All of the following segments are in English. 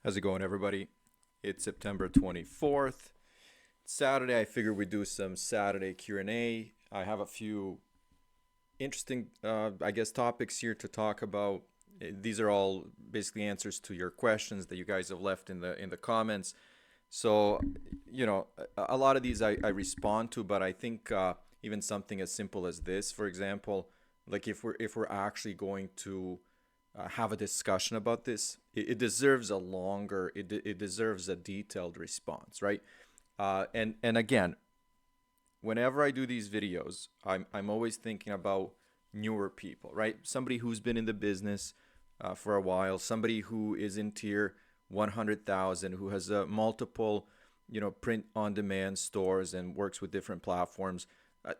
How's it going, everybody? It's September 24th. Saturday, I figured we'd do some Saturday Q&A. I have a few interesting, topics here to talk about. These are all basically answers to your questions that you guys have left in the comments. So, a lot of these I respond to, but I think even something as simple as this, for example, like if we're actually going to have a discussion about this, it deserves a longer, it deserves a detailed response, right? And again, whenever I do these videos, I'm always thinking about newer people, right? Somebody who's been in the business for a while, somebody who is in tier 100,000, who has multiple, print on demand stores and works with different platforms.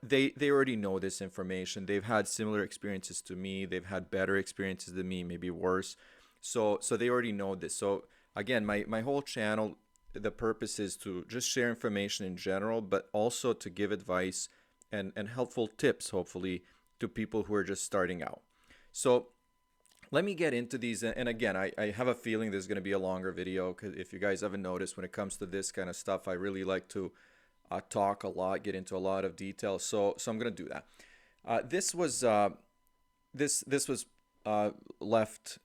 They already know this information. They've had similar experiences to me. They've had better experiences than me, maybe worse. So they already know this. So again, my whole channel, the purpose is to just share information in general, but also to give advice and helpful tips, hopefully, to people who are just starting out. So let me get into these. And again, I have a feeling there's going to be a longer video, because if you guys haven't noticed, when it comes to this kind of stuff, I really like to talk a lot, get into a lot of detail. So I'm going to do that. This was left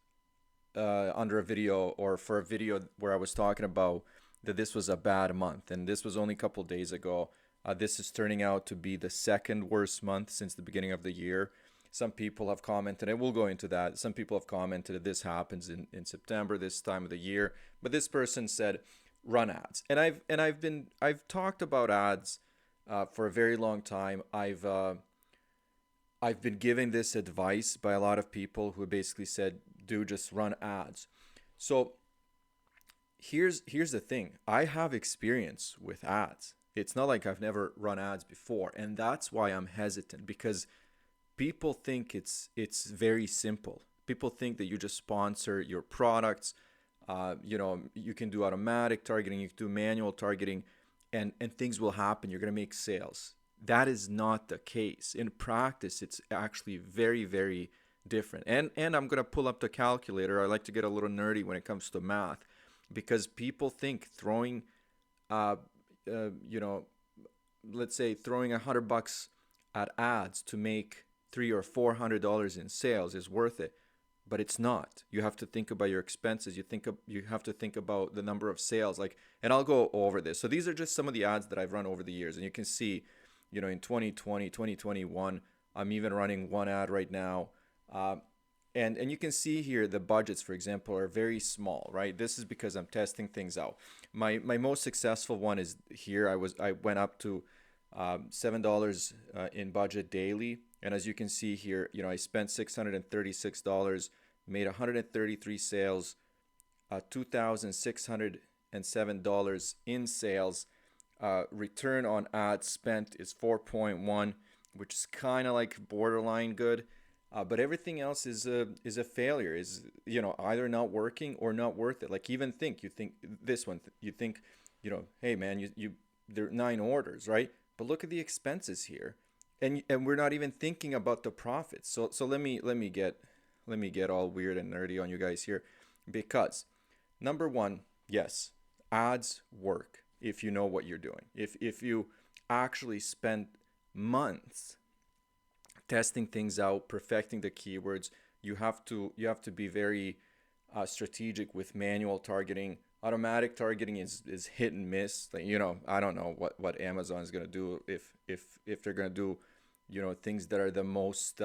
under a video, or for a video where I was talking about that this was a bad month, and this was only a couple days ago. This is turning out to be the second worst month since the beginning of the year. Some people have commented, and we'll go into that. Some people have commented that this happens in September, this time of the year. But this person said, run ads. And I've talked about ads for a very long time. I've been given this advice by a lot of people who basically said, do just run ads. So here's the thing. I have experience with ads. It's not like I've never run ads before, and that's why I'm hesitant, because people think it's very simple. People think that you just sponsor your products. You can do automatic targeting, you can do manual targeting, and things will happen. You're going to make sales. That is not the case. In practice, it's actually very, very different. And I'm going to pull up the calculator. I like to get a little nerdy when it comes to math, because people think throwing, let's say throwing $100 at ads to make $300 or $400 in sales is worth it, but it's not. You have to think about your expenses. You have to think about the number of sales. And I'll go over this. So these are just some of the ads that I've run over the years, and you can see, in 2020, 2021, I'm even running one ad right now. And you can see here the budgets, for example, are very small, right? This is because I'm testing things out. My most successful one is here. I went up to $7 in budget daily, and as you can see here, I spent $636, made 133 sales, $2,607 in sales. Return on ad spent is 4.1, which is kind of like borderline good. But everything else is a failure, is either not working or not worth it. Like, even you think this one, you think, hey man, you there are 9 orders, right? But look at the expenses here, and we're not even thinking about the profits. So let me get all weird and nerdy on you guys here, because number one, yes, ads work if you know what you're doing. If you actually spend months testing things out, perfecting the keywords, you have to be very strategic with manual targeting. Automatic targeting is hit and miss. Like, I don't know what Amazon is going to do if they're going to do things that are the most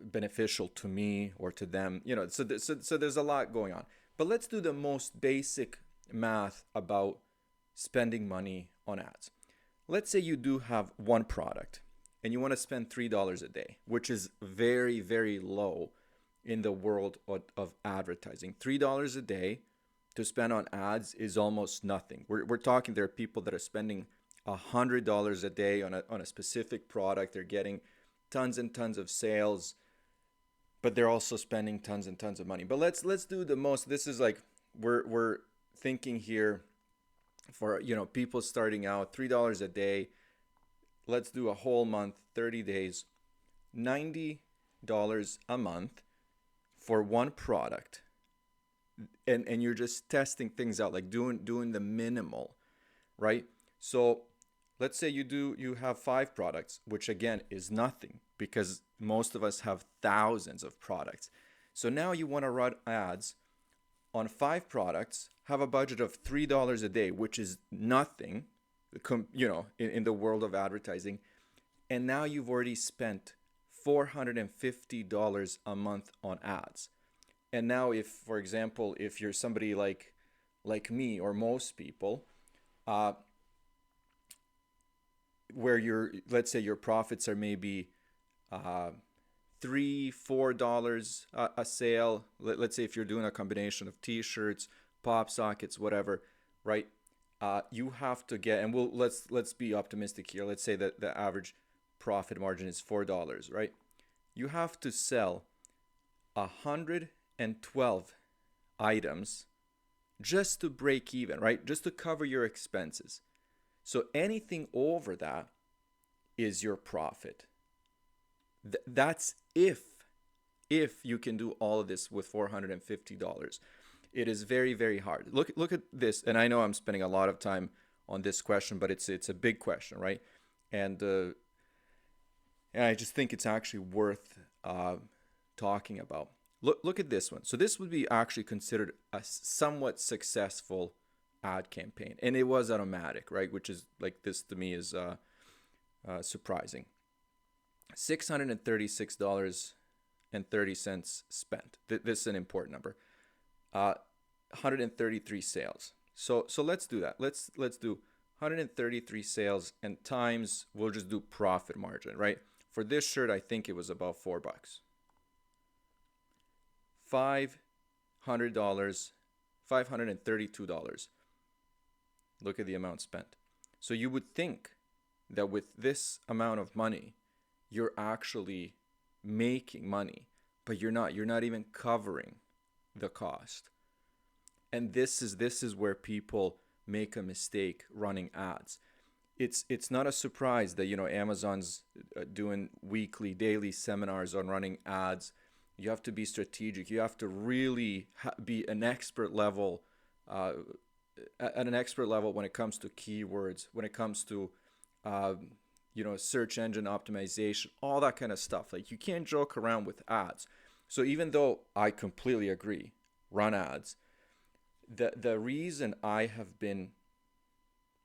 beneficial to me or to them. So there's a lot going on. But let's do the most basic math about spending money on ads. Let's say you do have one product and you want to spend $3 a day, which is very, very low in the world of advertising. $3 a day to spend on ads is almost nothing. We're talking, there are people that are spending $100 a day on a specific product. They're getting tons and tons of sales, but they're also spending tons and tons of money. But let's do the most. This is like, we're thinking here for people starting out, $3 a day. Let's do a whole month, 30 days, $90 a month for one product. and you're just testing things out, like doing the minimal, right? So let's say you have 5 products, which again is nothing because most of us have thousands of products. So now you want to run ads on 5 products, have a budget of $3 a day, which is nothing, in the world of advertising. And now you've already spent $450 a month on ads. And now, if, for example, if you're somebody like me or most people, uh, where let's say your profits are maybe uh, $3-4 a sale. Let's say if you're doing a combination of t-shirts, pop sockets, whatever, right? You have to get, and let's be optimistic here. Let's say that the average profit margin is $4, right? You have to sell 112 items just to break even, right? Just to cover your expenses. So anything over that is your profit. That's if you can do all of this with $450. It is very, very hard. Look at this, and I know I'm spending a lot of time on this question, but it's a big question, right? And I just think it's actually worth talking about. Look at this one. So this would be actually considered a somewhat successful ad campaign, and it was automatic, right? Which is like, this to me is surprising. $636.30 spent. This is an important number. 133 sales. So let's do that. Let's do 133 sales and times, we'll just do profit margin, right? For this shirt, I think it was about $4. $500, $532. Look at the amount spent. So you would think that with this amount of money, you're actually making money, but you're not. You're not even covering the cost. And this is where people make a mistake running ads. It's not a surprise that Amazon's doing weekly, daily seminars on running ads. You have to be strategic. You have to really be an expert level, at an expert level when it comes to keywords, when it comes to search engine optimization, all that kind of stuff. Like, you can't joke around with ads. So even though I completely agree, run ads, the reason I have been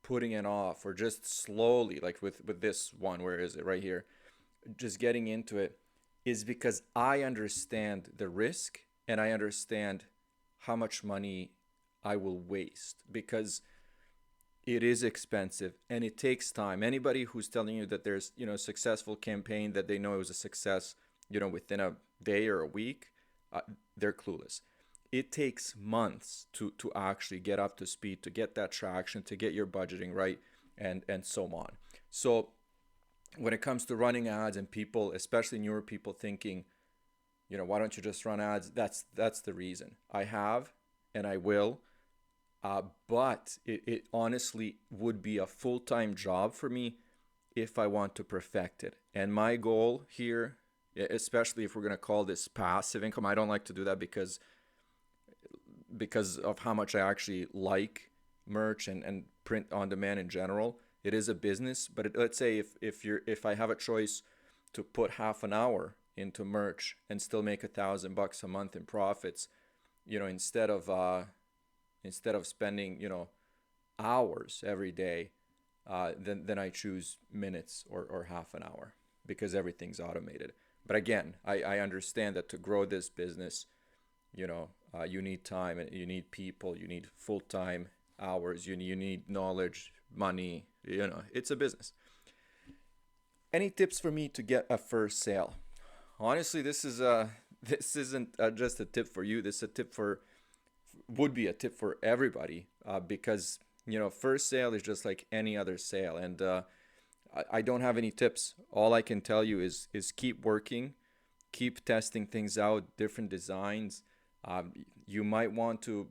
putting it off, or just slowly, like with this one, where is it, right here, just getting into it, is because I understand the risk and I understand how much money I will waste, because it is expensive and it takes time. Anybody who's telling you that there's a successful campaign, that they know it was a success within a day or a week, they're clueless. It takes months to actually get up to speed, to get that traction, to get your budgeting right, and so on. So when it comes to running ads, and people, especially newer people, thinking, why don't you just run ads? That's the reason. I have and I will. But it honestly would be a full-time job for me if I want to perfect it. And my goal here, especially if we're going to call this passive income, I don't like to do that because of how much I actually like merch and print on demand in general. It is a business, but let's say if I have a choice to put half an hour into merch and still make $1,000 a month in profits, instead of spending hours every day, then I choose minutes or half an hour, because everything's automated. But again, I understand that to grow this business, you need time, and you need people, you need full-time hours, you need knowledge, money. It's a business. Any tips for me to get a first sale? Honestly, this isn't just a tip for you. This is a tip would be a tip for everybody, because first sale is just like any other sale, and I don't have any tips. All I can tell you is keep working, keep testing things out, different designs. You might want to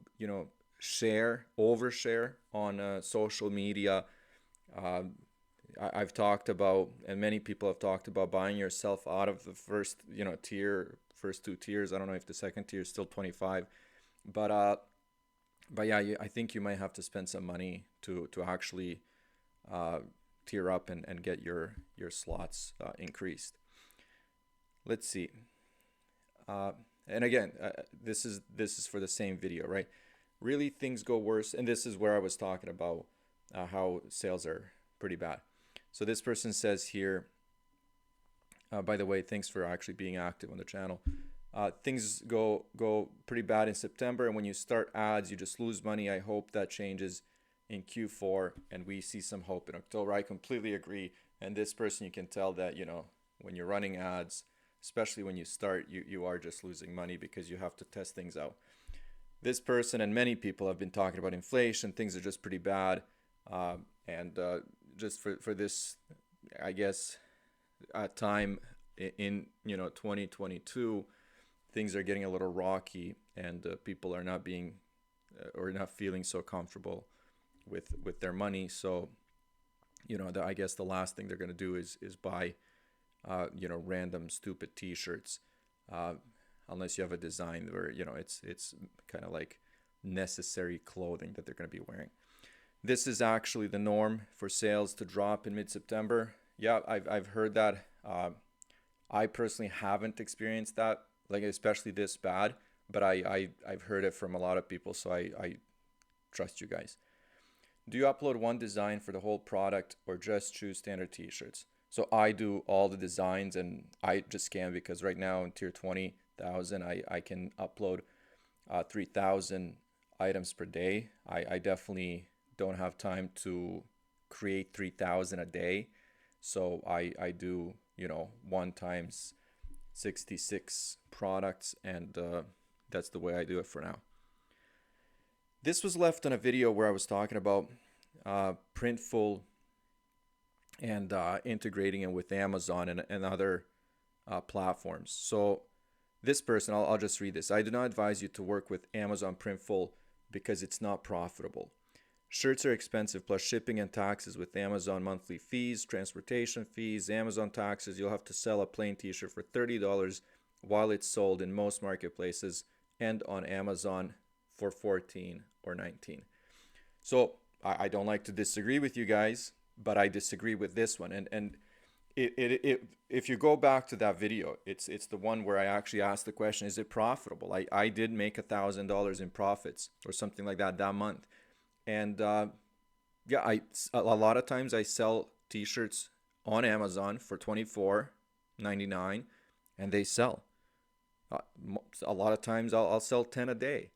overshare on social media. I've talked about, and many people have talked about, buying yourself out of the first first 2 tiers. I don't know if the second tier is still 25, but But yeah, I think you might have to spend some money to actually uh, tier up and get your slots increased. Let's see. Uh, and again, this is for the same video, right? Really, things go worse, and this is where I was talking about how sales are pretty bad. So this person says here, by the way, thanks for actually being active on the channel. Things go pretty bad in September, and when you start ads, you just lose money. I hope that changes in Q4, and we see some hope in October. I completely agree. And this person, you can tell that, when you're running ads, especially when you start, you are just losing money because you have to test things out. This person and many people have been talking about inflation. Things are just pretty bad, and just for this, I guess, time in 2022, things are getting a little rocky, and people are not being or not feeling so comfortable with their money. So I guess the last thing they're going to do is buy random stupid t-shirts, unless you have a design where it's kind of like necessary clothing that they're going to be wearing. This is actually the norm for sales to drop in mid-September. Yeah, I've heard that. I personally haven't experienced that, like especially this bad, but I've heard it from a lot of people, so I trust you guys. Do you upload one design for the whole product or just choose standard t-shirts? So I do all the designs, and I just scan because right now in tier 20,000, I can upload 3,000 items per day. I definitely don't have time to create 3,000 a day. So I do, 1 times 66 products, and that's the way I do it for now. This was left on a video where I was talking about Printful and integrating it with Amazon and other platforms. So this person, I'll just read this. I do not advise you to work with Amazon Printful because it's not profitable. Shirts are expensive, plus shipping and taxes with Amazon monthly fees, transportation fees, Amazon taxes. You'll have to sell a plain t-shirt for $30 while it's sold in most marketplaces and on Amazon for 14 or 19. So I don't like to disagree with you guys, but I disagree with this one. And if you go back to that video, it's the one where I actually asked the question, is it profitable? I did make $1,000 in profits or something like that month. And yeah, a lot of times I sell t-shirts on Amazon for $24.99, and they sell. A lot of times I'll sell 10 a day.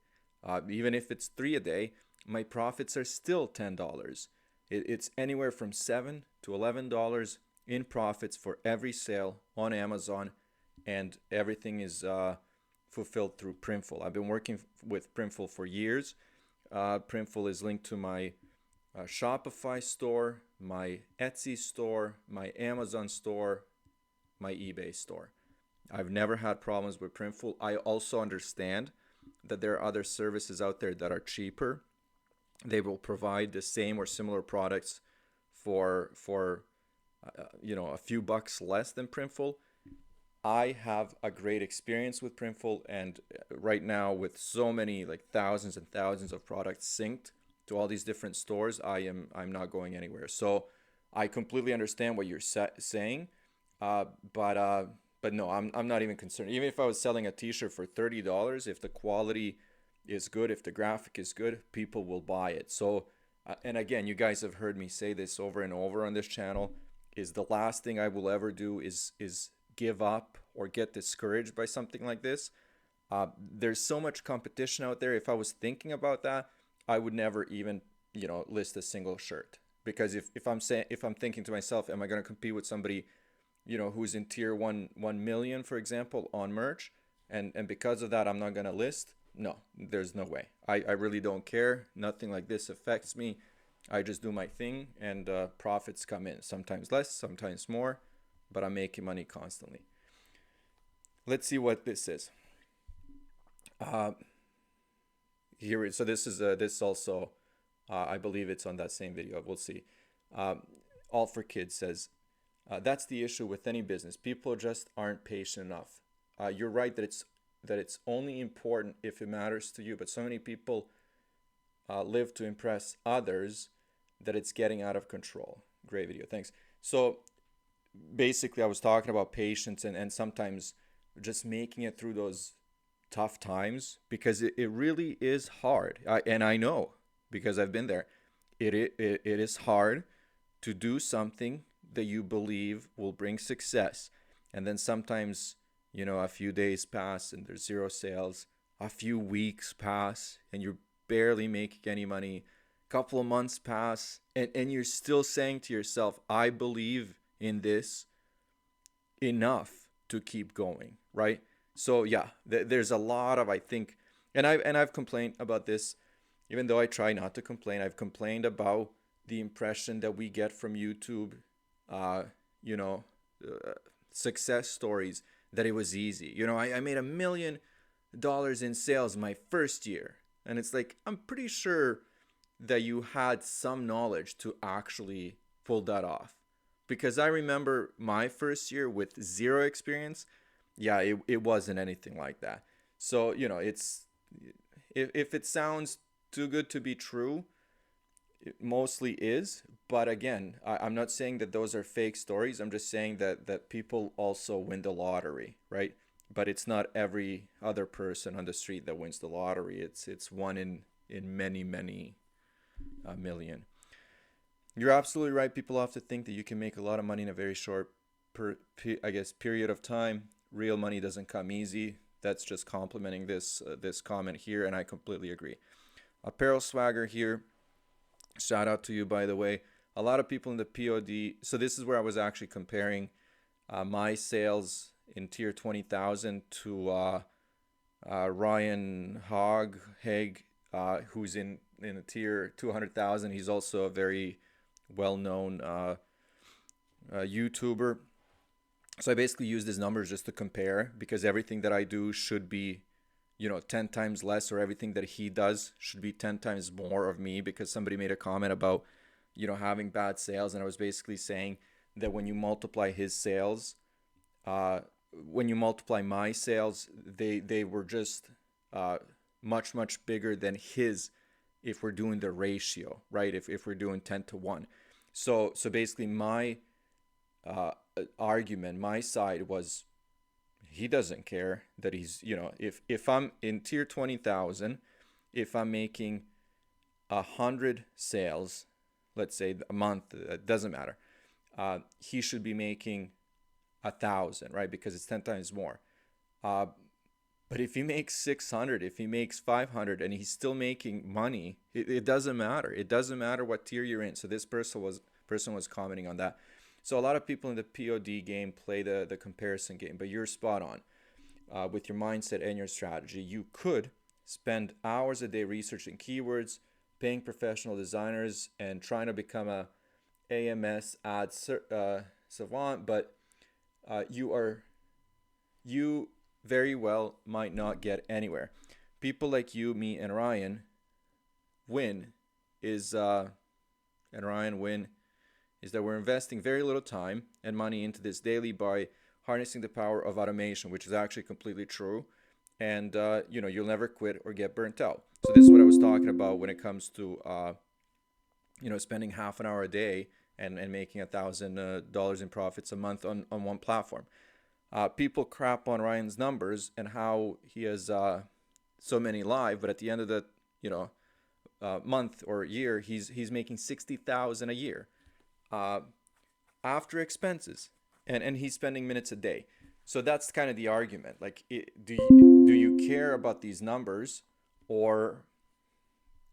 Even if it's 3 a day, my profits are still $10. It's anywhere from $7 to $11 in profits for every sale on Amazon, and everything is fulfilled through Printful. I've been working with Printful for years. Printful is linked to my Shopify store, my Etsy store, my Amazon store, my eBay store. I've never had problems with Printful. I also understand that there are other services out there that are cheaper. They will provide the same or similar products for a few bucks less than Printful. I have a great experience with Printful, and right now with so many, like thousands and thousands of products synced to all these different stores, I'm not going anywhere. So I completely understand what you're saying, but no, I'm not even concerned. Even if I was selling a t-shirt for $30, if the quality is good, if the graphic is good, people will buy it. So and again, you guys have heard me say this over and over on this channel, is the last thing I will ever do is give up or get discouraged by something like this. There's so much competition out there. If I was thinking about that, I would never even list a single shirt, because if I'm thinking to myself, am I going to compete with somebody who's in tier 1 million, for example, on merch, and because of that I'm not going to list? No, there's no way. I really don't care. Nothing like this affects me. I just do my thing, and profits come in, sometimes less, sometimes more, but I'm making money constantly. Let's see what this is. Here, so this is this also, I believe it's on that same video. We'll see. All for Kids says, that's the issue with any business. People just aren't patient enough. You're right that it's only important if it matters to you, but so many people live to impress others that it's getting out of control. Great video, thanks. So basically, I was talking about patience and sometimes just making it through those tough times because it really is hard. And I know because I've been there. It is hard to do something that you believe will bring success. And then sometimes, a few days pass and there's zero sales. A few weeks pass and you're barely making any money. A couple of months pass and you're still saying to yourself, I believe in this enough to keep going, right? So yeah, there's a lot of, I think, and I've complained about this, even though I try not to complain. I've complained about the impression that we get from YouTube, uh, you know, uh, success stories that it was easy. I made $1 million in sales my first year, and it's like I'm pretty sure that you had some knowledge to actually pull that off. Because I remember my first year with zero experience, yeah, it wasn't anything like that. So, it's if it sounds too good to be true, it mostly is. But again, I'm not saying that those are fake stories. I'm just saying that people also win the lottery, right? But it's not every other person on the street that wins the lottery. It's one in many, many million. You're absolutely right. People often think that you can make a lot of money in a very short, period of time. Real money doesn't come easy. That's just complimenting this comment here, and I completely agree. Apparel Swagger here. Shout out to you, by the way. A lot of people in the POD. So this is where I was actually comparing my sales in tier 20,000 to Ryan Haig, who's in a tier 200,000. He's also a very well-known YouTuber. So I basically use these numbers just to compare because everything that I do should be, 10 times less, or everything that he does should be 10 times more of me, because somebody made a comment about, having bad sales. And I was basically saying that when you multiply his sales, when you multiply my sales, they were just much, much bigger than his if we're doing the ratio, right? If we're doing 10 to 1. So basically my argument, my side was he doesn't care that he's, if I'm in tier 20,000, if I'm making 100 sales, let's say a month, it doesn't matter. He should be making 1,000, right? Because it's 10 times more. But if he makes 600, if he makes 500, and he's still making money, it doesn't matter. It doesn't matter what tier you're in. So this person was commenting on that. So a lot of people in the POD game play the comparison game, but you're spot on with your mindset and your strategy. You could spend hours a day researching keywords, paying professional designers, and trying to become a AMS ad savant, but you very well might not get anywhere. People like you, me, and Ryan win is that we're investing very little time and money into this daily by harnessing the power of automation, which is actually completely true. And you'll never quit or get burnt out. So this is what I was talking about when it comes to spending half an hour a day and making $1,000 in profits a month on one platform. People crap on Ryan's numbers and how he has so many live, but at the end of the month or year, he's making 60,000 a year after expenses, and he's spending minutes a day. So that's kind of the argument. Like, do you care about these numbers, or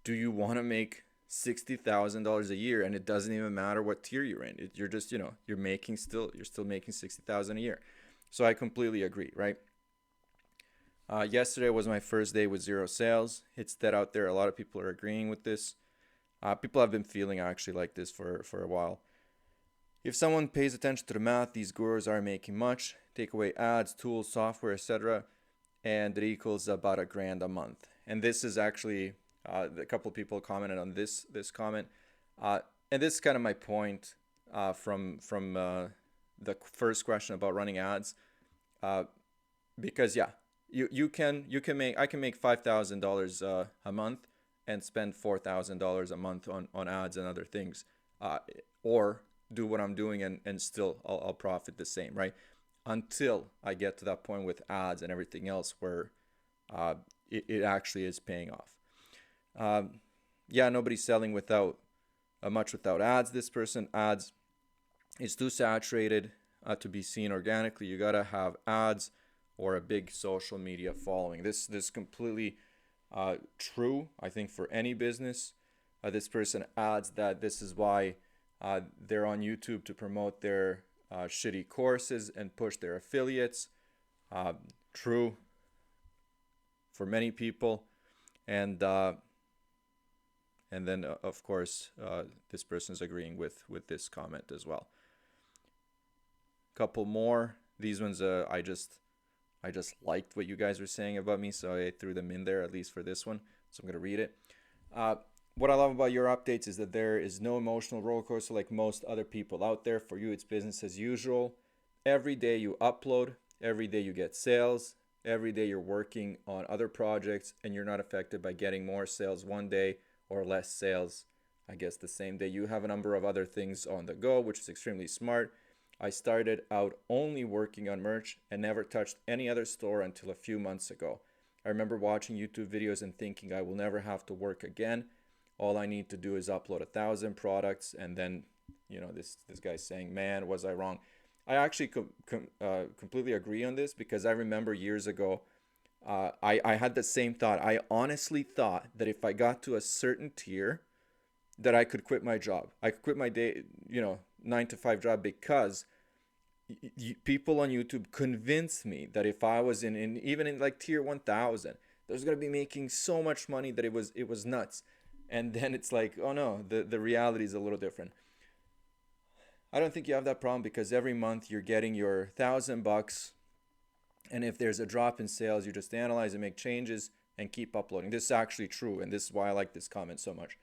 do you want to make $60,000 a year and it doesn't even matter what tier you're in? You're just you're still making 60,000 a year. So I completely agree, right? Yesterday was my first day with zero sales. It's that out there. A lot of people are agreeing with this. People have been feeling actually like this for a while. If someone pays attention to the math, these gurus are making much. Take away ads, tools, software, etc., and it equals about $1,000 a month. And this is actually a couple of people commented on this comment, and this is kind of my point from the first question about running ads, because yeah, you can make I can make $5,000 a month and spend $4,000 a month on ads and other things, or do what I'm doing and still I'll profit the same, right? Until I get to that point with ads and everything else where it actually is paying off. Yeah, nobody's selling without much without ads. This person, ads is too saturated to be seen organically. You gotta have ads or a big social media following. This completely true, I think, for any business. This person adds that this is why they're on YouTube to promote their shitty courses and push their affiliates. True for many people, and then of course this person is agreeing with this comment as well. Couple more. These ones I just liked what you guys were saying about me, so I threw them in there, at least for this one. So I'm gonna read it. What I love about your updates is that there is no emotional roller coaster like most other people out there. For you, it's business as usual. Every day you upload, every day you get sales, every day you're working on other projects, and you're not affected by getting more sales one day or less sales, I guess, the same day. You have a number of other things on the go, which is extremely smart. I started out only working on merch and never touched any other store until a few months ago. I remember watching YouTube videos and thinking I will never have to work again. All I need to do is upload 1,000 products, and then, this guy's saying, man, was I wrong? I actually completely agree on this, because I remember years ago, I had the same thought. I honestly thought that if I got to a certain tier, that I could quit my job. I could quit my day, 9-to-5 job, because people on YouTube convinced me that if I was even in like tier 1,000, I was gonna be making so much money that it was nuts. And then it's like, oh no, the reality is a little different. I don't think you have that problem, because every month you're getting your $1,000, and if there's a drop in sales, you just analyze and make changes and keep uploading. This is actually true, and this is why I like this comment so much.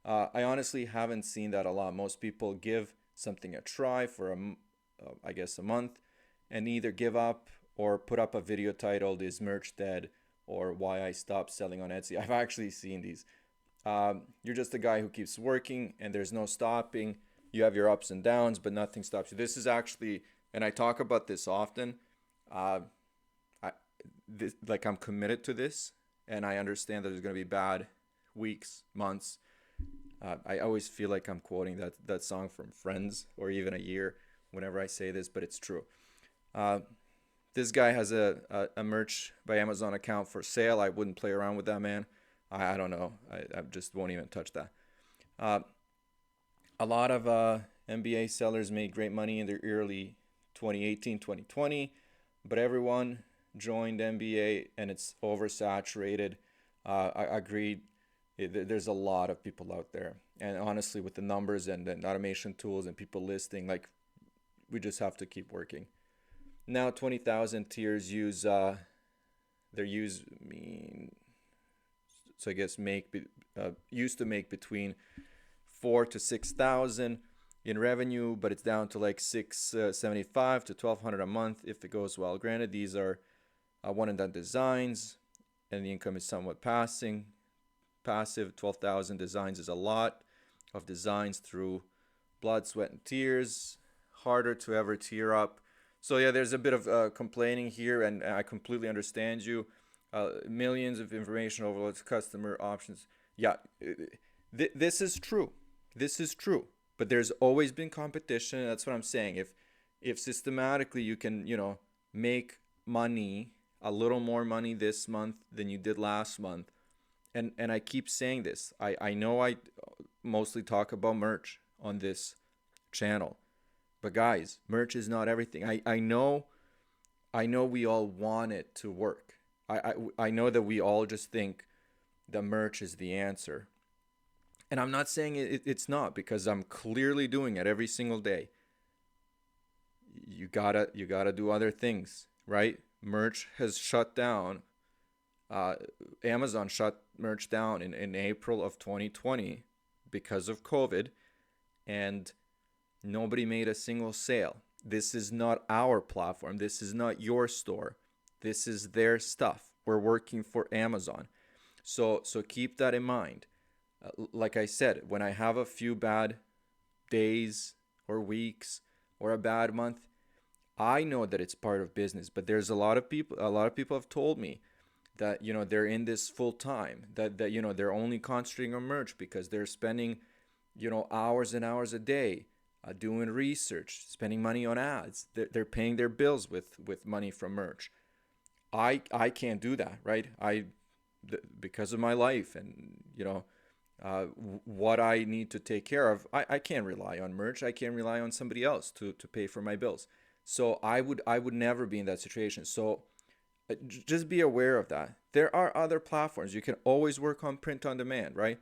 I honestly haven't seen that a lot. Most people give something a try for a month, and either give up or put up a video titled "Is Merch Dead?" or "Why I Stopped Selling on Etsy." I've actually seen these. You're just a guy who keeps working, and there's no stopping. You have your ups and downs, but nothing stops you. This is actually, and I talk about this often. I'm committed to this, and I understand that there's going to be bad weeks, months. I always feel like I'm quoting that song from Friends, or even A Year, whenever I say this, but it's true. This guy has a merch by Amazon account for sale. I wouldn't play around with that, man. I don't know. I just won't even touch that. A lot of MBA sellers made great money in the early 2018, 2020, but everyone joined MBA and it's oversaturated. I agreed. There's a lot of people out there. And honestly, with the numbers and the automation tools and people listing, like, we just have to keep working. Now 20,000 tiers use so I guess used to make between 4,000 to 6,000 in revenue, but it's down to like 675 to 1,200 a month if it goes well. Granted, these are one and done designs, and the income is somewhat passive. 12,000 designs is a lot of designs through blood, sweat, and tears. Harder to ever tear up. So yeah, there's a bit of complaining here, and I completely understand you. Millions of information overloads, customer options. Yeah, this is true. This is true. But there's always been competition. That's what I'm saying. If systematically you can, make money, a little more money this month than you did last month, and I keep saying this. I know I mostly talk about merch on this channel, but guys, merch is not everything. I know we all want it to work. I know that we all just think the merch is the answer. And I'm not saying it's not, because I'm clearly doing it every single day. You gotta do other things, right? Merch has shut down. Amazon shut merch down in April of 2020 because of COVID, and nobody made a single sale. This is not our platform. This is not your store. This is their stuff. We're working for Amazon. So keep that in mind. Like I said, when I have a few bad days or weeks or a bad month, I know that it's part of business. But there's a lot of people have told me that they're in this full time, that they're only concentrating on merch because they're spending hours and hours a day doing research, spending money on ads. They're paying their bills with money from merch. I can't do that, right? Because of my life and what I need to take care of, I can't rely on merch. I can't rely on somebody else to pay for my bills. So I would never be in that situation. So just be aware of that. There are other platforms. You can always work on print on demand, right?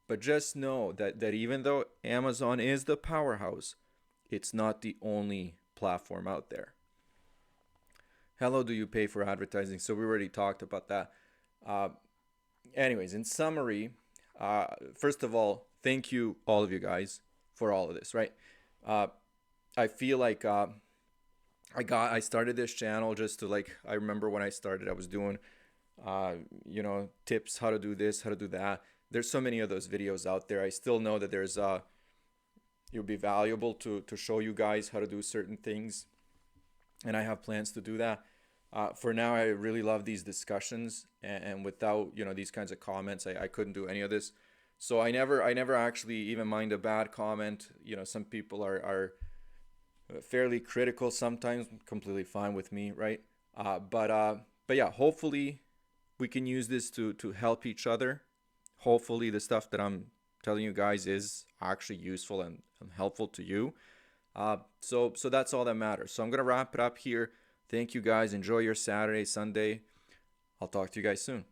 But just know that even though Amazon is the powerhouse, it's not the only platform out there. Hello, do you pay for advertising? So we already talked about that. Uh, Anyways, in summary, first of all, thank you, all of you guys, for all of this, right? Uh, I feel like I started this channel just to, like, I remember when I started, I was doing tips, how to do this, how to do that. There's so many of those videos out there. I still know that it would be valuable to show you guys how to do certain things, and I have plans to do that. For now, I really love these discussions, and without these kinds of comments, I couldn't do any of this. So I never actually even mind a bad comment. Some people are fairly critical sometimes, completely fine with me, right? But yeah, hopefully we can use this to help each other. Hopefully the stuff that I'm telling you guys is actually useful and helpful to you. So that's all that matters. So I'm gonna wrap it up here. Thank you guys. Enjoy your Saturday, Sunday. I'll talk to you guys soon.